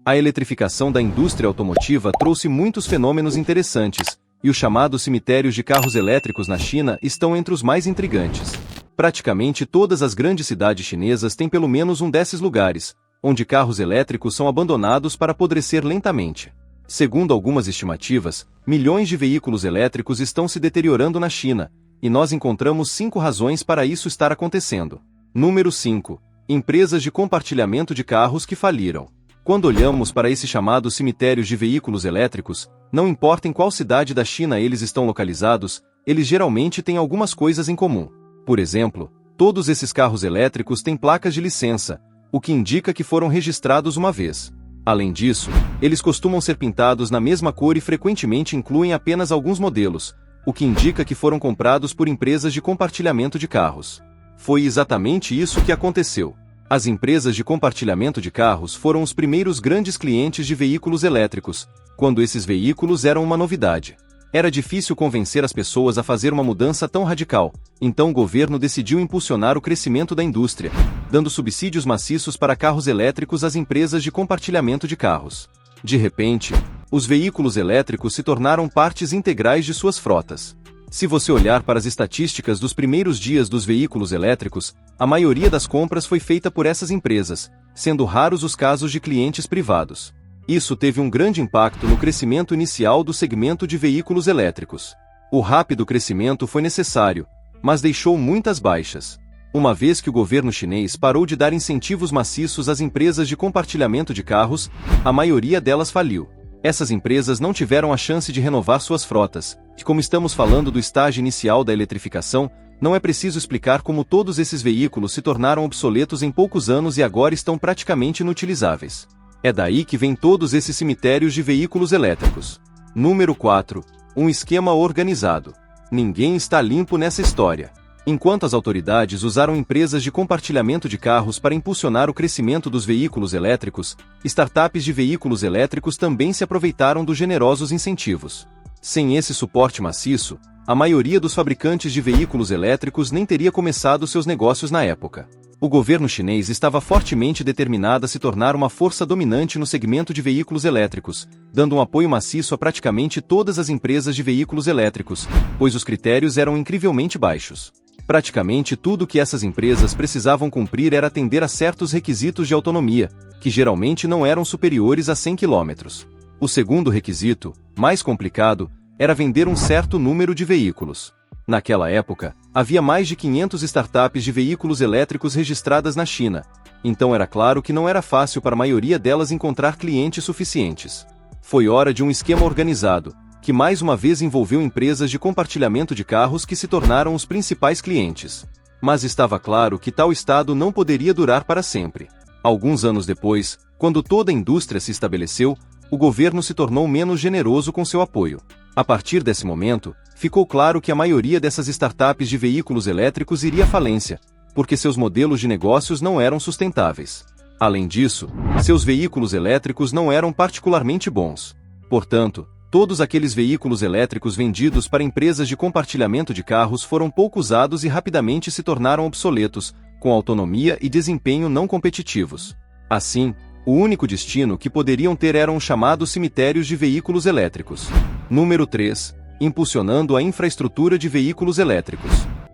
A eletrificação da indústria automotiva trouxe muitos fenômenos interessantes, e os chamados cemitérios de carros elétricos na China estão entre os mais intrigantes. Praticamente todas as grandes cidades chinesas têm pelo menos um desses lugares, onde carros elétricos são abandonados para apodrecer lentamente. Segundo algumas estimativas, milhões de veículos elétricos estão se deteriorando na China, e nós encontramos 5 razões para isso estar acontecendo. Número 5. Empresas de compartilhamento de carros que faliram. Quando olhamos para esses chamados cemitérios de veículos elétricos, não importa em qual cidade da China eles estão localizados, eles geralmente têm algumas coisas em comum. Por exemplo, todos esses carros elétricos têm placas de licença, o que indica que foram registrados uma vez. Além disso, eles costumam ser pintados na mesma cor e frequentemente incluem apenas alguns modelos, o que indica que foram comprados por empresas de compartilhamento de carros. Foi exatamente isso que aconteceu. As empresas de compartilhamento de carros foram os primeiros grandes clientes de veículos elétricos, quando esses veículos eram uma novidade. Era difícil convencer as pessoas a fazer uma mudança tão radical, então o governo decidiu impulsionar o crescimento da indústria, dando subsídios maciços para carros elétricos às empresas de compartilhamento de carros. De repente, os veículos elétricos se tornaram partes integrais de suas frotas. Se você olhar para as estatísticas dos primeiros dias dos veículos elétricos, a maioria das compras foi feita por essas empresas, sendo raros os casos de clientes privados. Isso teve um grande impacto no crescimento inicial do segmento de veículos elétricos. O rápido crescimento foi necessário, mas deixou muitas baixas. Uma vez que o governo chinês parou de dar incentivos maciços às empresas de compartilhamento de carros, a maioria delas faliu. Essas empresas não tiveram a chance de renovar suas frotas, e como estamos falando do estágio inicial da eletrificação, não é preciso explicar como todos esses veículos se tornaram obsoletos em poucos anos e agora estão praticamente inutilizáveis. É daí que vem todos esses cemitérios de veículos elétricos. Número 4. Um esquema organizado. Ninguém está limpo nessa história. Enquanto as autoridades usaram empresas de compartilhamento de carros para impulsionar o crescimento dos veículos elétricos, startups de veículos elétricos também se aproveitaram dos generosos incentivos. Sem esse suporte maciço, a maioria dos fabricantes de veículos elétricos nem teria começado seus negócios na época. O governo chinês estava fortemente determinado a se tornar uma força dominante no segmento de veículos elétricos, dando um apoio maciço a praticamente todas as empresas de veículos elétricos, pois os critérios eram incrivelmente baixos. Praticamente tudo que essas empresas precisavam cumprir era atender a certos requisitos de autonomia, que geralmente não eram superiores a 100 km. O segundo requisito, mais complicado, era vender um certo número de veículos. Naquela época, havia mais de 500 startups de veículos elétricos registradas na China, então era claro que não era fácil para a maioria delas encontrar clientes suficientes. Foi hora de um esquema organizado, que mais uma vez envolveu empresas de compartilhamento de carros que se tornaram os principais clientes. Mas estava claro que tal estado não poderia durar para sempre. Alguns anos depois, quando toda a indústria se estabeleceu, o governo se tornou menos generoso com seu apoio. A partir desse momento, ficou claro que a maioria dessas startups de veículos elétricos iria à falência, porque seus modelos de negócios não eram sustentáveis. Além disso, seus veículos elétricos não eram particularmente bons. Portanto, todos aqueles veículos elétricos vendidos para empresas de compartilhamento de carros foram pouco usados e rapidamente se tornaram obsoletos, com autonomia e desempenho não competitivos. Assim, o único destino que poderiam ter eram os chamados cemitérios de veículos elétricos. Número 3. Impulsionando a infraestrutura de veículos elétricos.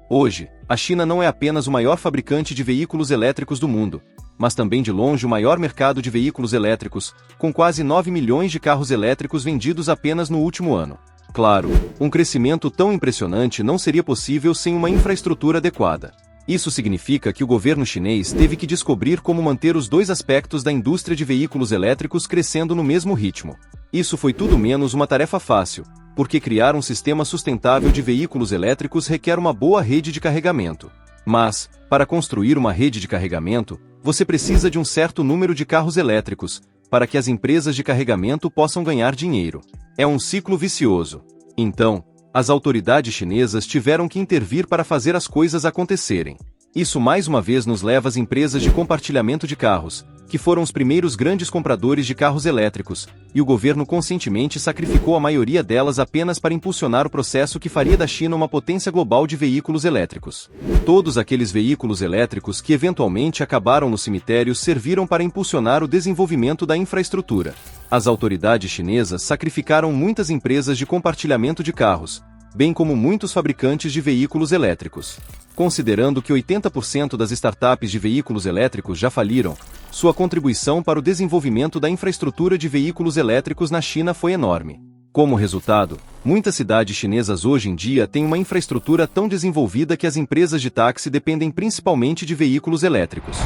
Hoje, a China não é apenas o maior fabricante de veículos elétricos do mundo, mas também de longe o maior mercado de veículos elétricos, com quase 9 milhões de carros elétricos vendidos apenas no último ano. Claro, um crescimento tão impressionante não seria possível sem uma infraestrutura adequada. Isso significa que o governo chinês teve que descobrir como manter os dois aspectos da indústria de veículos elétricos crescendo no mesmo ritmo. Isso foi tudo menos uma tarefa fácil, porque criar um sistema sustentável de veículos elétricos requer uma boa rede de carregamento. Mas, para construir uma rede de carregamento, você precisa de um certo número de carros elétricos, para que as empresas de carregamento possam ganhar dinheiro. É um ciclo vicioso. Então, as autoridades chinesas tiveram que intervir para fazer as coisas acontecerem. Isso mais uma vez nos leva às empresas de compartilhamento de carros, que foram os primeiros grandes compradores de carros elétricos, e o governo conscientemente sacrificou a maioria delas apenas para impulsionar o processo que faria da China uma potência global de veículos elétricos. Todos aqueles veículos elétricos que eventualmente acabaram nos cemitérios serviram para impulsionar o desenvolvimento da infraestrutura. As autoridades chinesas sacrificaram muitas empresas de compartilhamento de carros, bem como muitos fabricantes de veículos elétricos. Considerando que 80% das startups de veículos elétricos já faliram, sua contribuição para o desenvolvimento da infraestrutura de veículos elétricos na China foi enorme. Como resultado, muitas cidades chinesas hoje em dia têm uma infraestrutura tão desenvolvida que as empresas de táxi dependem principalmente de veículos elétricos.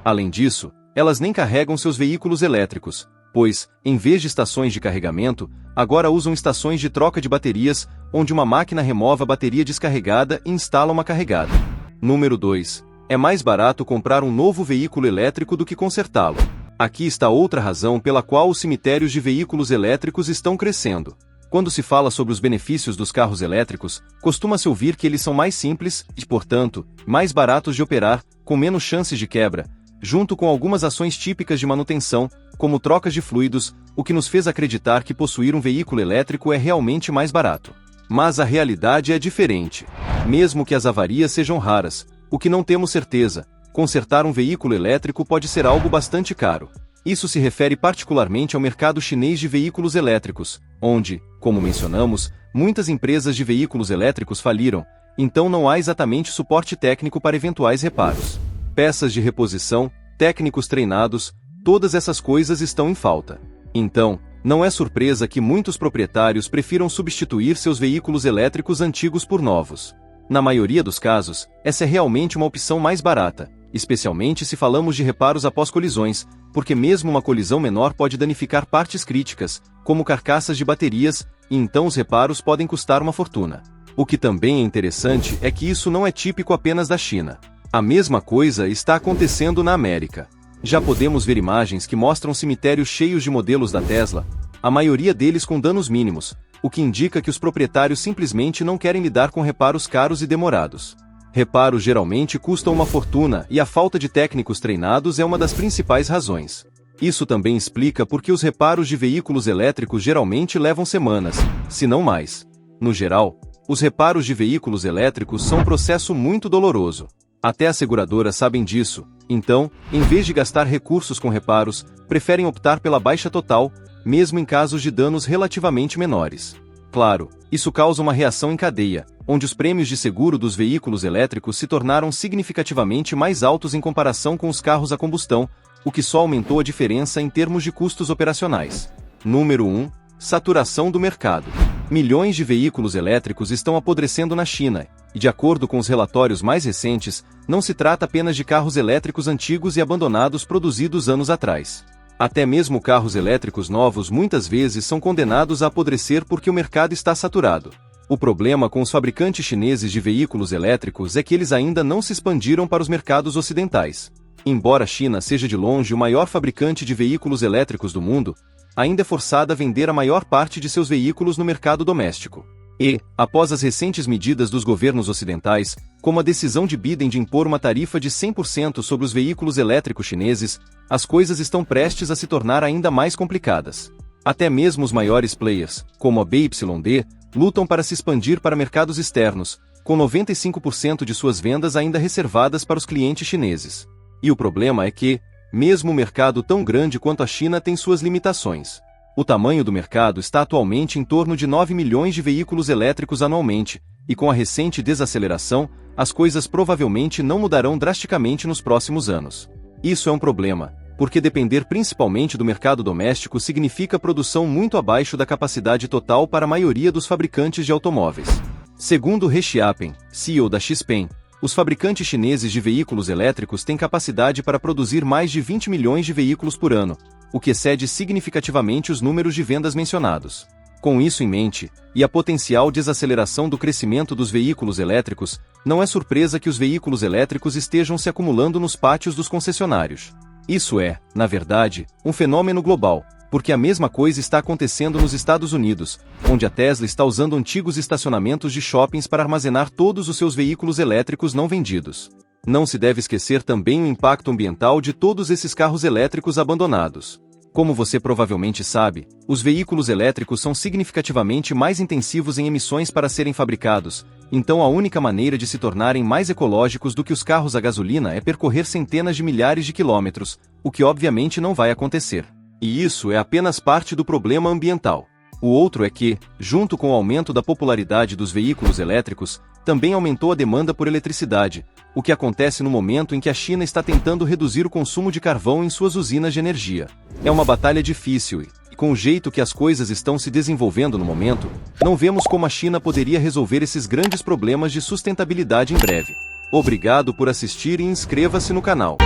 Além disso, elas nem carregam seus veículos elétricos, pois, em vez de estações de carregamento, agora usam estações de troca de baterias, onde uma máquina remove a bateria descarregada e instala uma carregada. Número 2. É mais barato comprar um novo veículo elétrico do que consertá-lo. Aqui está outra razão pela qual os cemitérios de veículos elétricos estão crescendo. Quando se fala sobre os benefícios dos carros elétricos, costuma-se ouvir que eles são mais simples e, portanto, mais baratos de operar, com menos chances de quebra, junto com algumas ações típicas de manutenção, como trocas de fluidos, o que nos fez acreditar que possuir um veículo elétrico é realmente mais barato. Mas a realidade é diferente. Mesmo que as avarias sejam raras, o que não temos certeza, consertar um veículo elétrico pode ser algo bastante caro. Isso se refere particularmente ao mercado chinês de veículos elétricos, onde, como mencionamos, muitas empresas de veículos elétricos faliram, então não há exatamente suporte técnico para eventuais reparos. Peças de reposição, técnicos treinados, todas essas coisas estão em falta. Então, não é surpresa que muitos proprietários prefiram substituir seus veículos elétricos antigos por novos. Na maioria dos casos, essa é realmente uma opção mais barata, especialmente se falamos de reparos após colisões, porque mesmo uma colisão menor pode danificar partes críticas, como carcaças de baterias, e então os reparos podem custar uma fortuna. O que também é interessante é que isso não é típico apenas da China. A mesma coisa está acontecendo na América. Já podemos ver imagens que mostram cemitérios cheios de modelos da Tesla, a maioria deles com danos mínimos, o que indica que os proprietários simplesmente não querem lidar com reparos caros e demorados. Reparos geralmente custam uma fortuna e a falta de técnicos treinados é uma das principais razões. Isso também explica por que os reparos de veículos elétricos geralmente levam semanas, se não mais. No geral, os reparos de veículos elétricos são um processo muito doloroso. Até as seguradoras sabem disso, então, em vez de gastar recursos com reparos, preferem optar pela baixa total, mesmo em casos de danos relativamente menores. Claro, isso causa uma reação em cadeia, onde os prêmios de seguro dos veículos elétricos se tornaram significativamente mais altos em comparação com os carros a combustão, o que só aumentou a diferença em termos de custos operacionais. Número 1. Saturação do mercado. Milhões de veículos elétricos estão apodrecendo na China, e de acordo com os relatórios mais recentes, não se trata apenas de carros elétricos antigos e abandonados produzidos anos atrás. Até mesmo carros elétricos novos muitas vezes são condenados a apodrecer porque o mercado está saturado. O problema com os fabricantes chineses de veículos elétricos é que eles ainda não se expandiram para os mercados ocidentais. Embora a China seja de longe o maior fabricante de veículos elétricos do mundo, ainda é forçada a vender a maior parte de seus veículos no mercado doméstico. E, após as recentes medidas dos governos ocidentais, como a decisão de Biden de impor uma tarifa de 100% sobre os veículos elétricos chineses, as coisas estão prestes a se tornar ainda mais complicadas. Até mesmo os maiores players, como a BYD, lutam para se expandir para mercados externos, com 95% de suas vendas ainda reservadas para os clientes chineses. E o problema é que, mesmo um mercado tão grande quanto a China tem suas limitações. O tamanho do mercado está atualmente em torno de 9 milhões de veículos elétricos anualmente, e com a recente desaceleração, as coisas provavelmente não mudarão drasticamente nos próximos anos. Isso é um problema, porque depender principalmente do mercado doméstico significa produção muito abaixo da capacidade total para a maioria dos fabricantes de automóveis. Segundo He Xiaopeng, CEO da XPeng, os fabricantes chineses de veículos elétricos têm capacidade para produzir mais de 20 milhões de veículos por ano, o que excede significativamente os números de vendas mencionados. Com isso em mente, e a potencial desaceleração do crescimento dos veículos elétricos, não é surpresa que os veículos elétricos estejam se acumulando nos pátios dos concessionários. Isso é, na verdade, um fenômeno global, porque a mesma coisa está acontecendo nos Estados Unidos, onde a Tesla está usando antigos estacionamentos de shoppings para armazenar todos os seus veículos elétricos não vendidos. Não se deve esquecer também o impacto ambiental de todos esses carros elétricos abandonados. Como você provavelmente sabe, os veículos elétricos são significativamente mais intensivos em emissões para serem fabricados, então a única maneira de se tornarem mais ecológicos do que os carros a gasolina é percorrer centenas de milhares de quilômetros, o que obviamente não vai acontecer. E isso é apenas parte do problema ambiental. O outro é que, junto com o aumento da popularidade dos veículos elétricos, também aumentou a demanda por eletricidade, o que acontece no momento em que a China está tentando reduzir o consumo de carvão em suas usinas de energia. É uma batalha difícil e, com o jeito que as coisas estão se desenvolvendo no momento, não vemos como a China poderia resolver esses grandes problemas de sustentabilidade em breve. Obrigado por assistir e inscreva-se no canal.